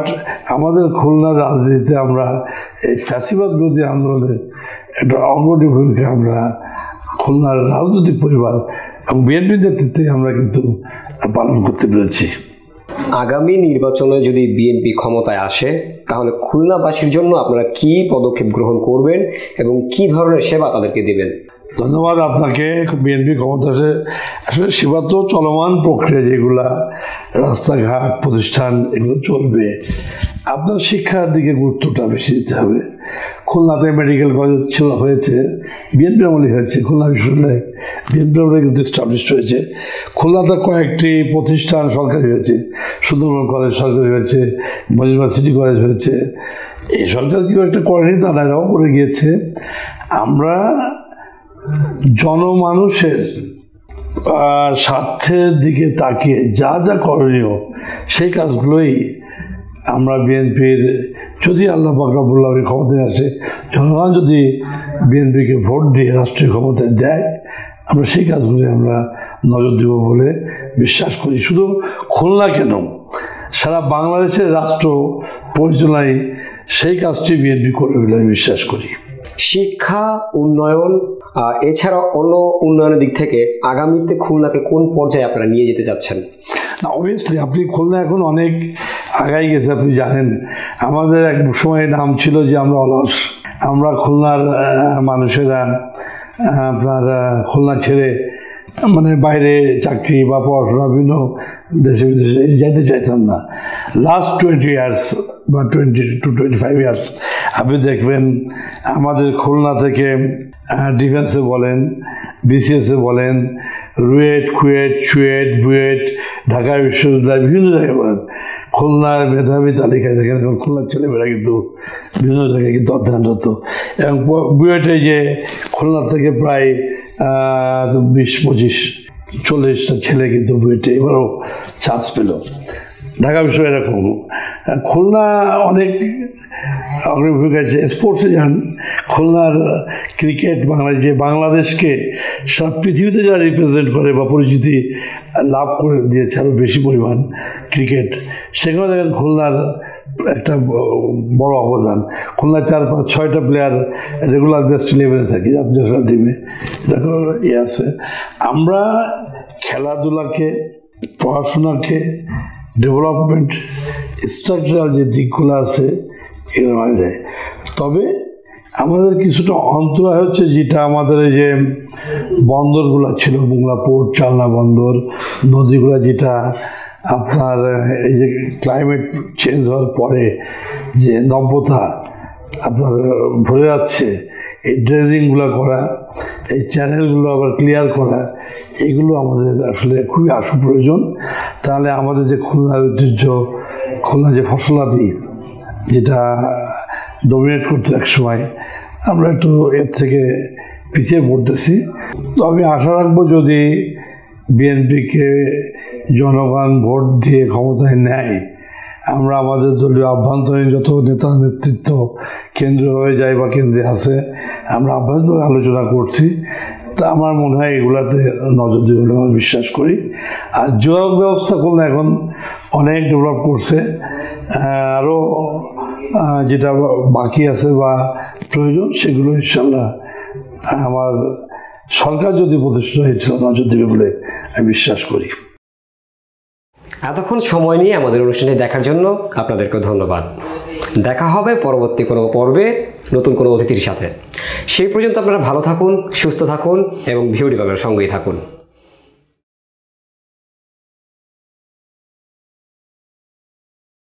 আমাদের খুলনার রাজনীতিতে আমরা এই ফ্যাসিবাদ বিরোধী আন্দোলনে একটা অগ্রণী ভূমিকা আমরা খুলনার রাজনৈতিক পরিবার এবং বিএনপির নেতৃত্বে আমরা কিন্তু পালন করতে পেরেছি। আগামী নির্বাচনে যদি বিএনপি ক্ষমতায় আসে, তাহলে খুলনাবাসীর জন্য আপনারা কি পদক্ষেপ গ্রহণ করবেন এবং কি ধরনের সেবা তাদেরকে দেবেন? ধন্যবাদ আপনাকে। বিএনপি ক্ষমতা আসলে সেবা তো চলমান প্রক্রিয়া, যেগুলা রাস্তাঘাট প্রতিষ্ঠান এগুলো চলবে। আপনার শিক্ষার দিকে গুরুত্বটা বেশি দিতে হবে। খুলনাতে মেডিকেল কলেজ হয়েছে, বিএনপি আমলে হয়েছে। খুলনা বিশ্ববিদ্যালয় বিএনপি আমলে কিন্তু এস্টাবলিশড হয়েছে। খুলনাতে কয়েকটি প্রতিষ্ঠান সরকারি হয়েছে, সুন্দরবন কলেজ সরকারি হয়েছে, মজিলবাগ সিটি কলেজ হয়েছে। এই সরকার কেউ একটা করেনি, তারাও করে গিয়েছে। আমরা জনমানুষের স্বার্থের দিকে তাকিয়ে যা যা করণীয় সেই কাজগুলোই আমরা বিএনপির, যদি আল্লাহ পাক রব্বুল আলামিন ক্ষমতায় আসে, জনগণ যদি বিএনপিকে ভোট দিয়ে রাষ্ট্রীয় ক্ষমতায় দেয়, আমরা সেই কাজগুলি আমরা নজর দেব বলে বিশ্বাস করি। শুধু খুলনা কেন, সারা বাংলাদেশের রাষ্ট্র পরিচালনায় সেই কাজটি বিএনপি করবে বলে আমি বিশ্বাস করি। শিক্ষা উন্নয়ন এছাড়া অন্য উন্নয়নের দিক থেকে আগামীতে খুলনাকে কোন পর্যায়ে আপনারা নিয়ে যেতে চাচ্ছেন? না, অবভিয়াসলি আপনি খুলনা এখন অনেক আগাই গেছে। আপনি জানেন আমাদের এক সময় নাম ছিল যে আমরা অলস। আমরা খুলনার মানুষেরা আপনার খুলনা ছেড়ে মানে বাইরে চাকরি বা পড়াশোনা বিভিন্ন দেশে বিদেশে যেতে চাইতাম না। লাস্ট 20 ইয়ার্স বা 20 to 25 ইয়ার্স আপনি দেখবেন আমাদের খুলনা থেকে ডিফেন্সে বলেন, বিসিএসে বলেন, রুয়েট, কুয়েট, চুয়েট, বুয়েট, ঢাকা বিশ্ববিদ্যালয়, বিভিন্ন জায়গায় বলেন, খুলনার মেধাবী তালিকায় দেখেন এখন খুলনার ছেলেমেয়েরা কিন্তু বিভিন্ন জায়গায় কিন্তু অধ্যয়নরত। এবং বুয়েটে যে খুলনার থেকে প্রায় 20-25-40টা ছেলে কিন্তু বুয়েটে এবারও চান্স পেল। ঢাকা বিশ্ব এরকম। খুলনা অনেক অগ্রভূমিকা আছে। স্পোর্টসে যান, খুলনার ক্রিকেট বাংলাদেশকে সব পৃথিবীতে যারা রিপ্রেজেন্ট করে বা পরিচিতি লাভ করে দিয়েছে আরও বেশি পরিমাণ ক্রিকেট, সেখানে দেখেন খুলনার একটা বড় অবদান। খুলনার 4-5-6টা প্লেয়ার রেগুলার বেস্ট লেভেলে থাকে জাতীয় ন্যাশনাল টিমে, এটা আছে। আমরা খেলাধুলাকে, পড়াশোনাকে, ডেভেলপমেন্ট, স্ট্রাকচারাল যে দিকগুলো আছে এগুলো মানে যায়। তবে আমাদের কিছুটা অন্তরায় হচ্ছে যেটা আমাদের এই যে বন্দরগুলো ছিল, মোংলা পোর্ট, চালনা বন্দর, নদীগুলো যেটা আপনার এই যে ক্লাইমেট চেঞ্জ হওয়ার পরে যে নব্যতা আপনার ভরে যাচ্ছে, এই ড্রেজিংগুলো করা, এই চ্যানেলগুলো আবার ক্লিয়ার করা, এগুলো আমাদের আসলে খুবই আশু প্রয়োজন। তাহলে আমাদের যে খুলনার ঐতিহ্য, খুলনা যে ফসলাদি যেটা ডমিনেট করতো এক সময়, আমরা একটু এর থেকে পিছিয়ে পড়তেছি। তো আমি আশা রাখবো যদি বিএনপিকে জনগণ ভোট দিয়ে ক্ষমতায় নেয়, আমরা আমাদের দলীয় আভ্যন্তরীণ যত নেতা নেতৃত্ব কেন্দ্র হয়ে যায় বা কেন্দ্রে আছে, আমরা আভ্যন্তরীণ আলোচনা করছি। তা আমার মনে হয় এগুলাতে নজর দেবে বলে আমি বিশ্বাস করি। আর যোগাযোগ ব্যবস্থা করলে এখন অনেক ডেভেলপ করছে, আরও যেটা বাকি আছে বা প্রয়োজন সেগুলো ইনশাল্লাহ আমার সরকার যদি প্রতিষ্ঠা হয়েছিল নজর দেবে বলে আমি বিশ্বাস করি। এতক্ষণ সময় নিয়ে আমাদের অনুষ্ঠানে দেখার জন্য আপনাদেরকে ধন্যবাদ। দেখা হবে পরবর্তী কোনো পর্বে নতুন কোনো অতিথির সাথে। সেই পর্যন্ত আপনারা ভালো থাকুন, সুস্থ থাকুন এবং ভিওডি বাংলার সঙ্গেই থাকুন।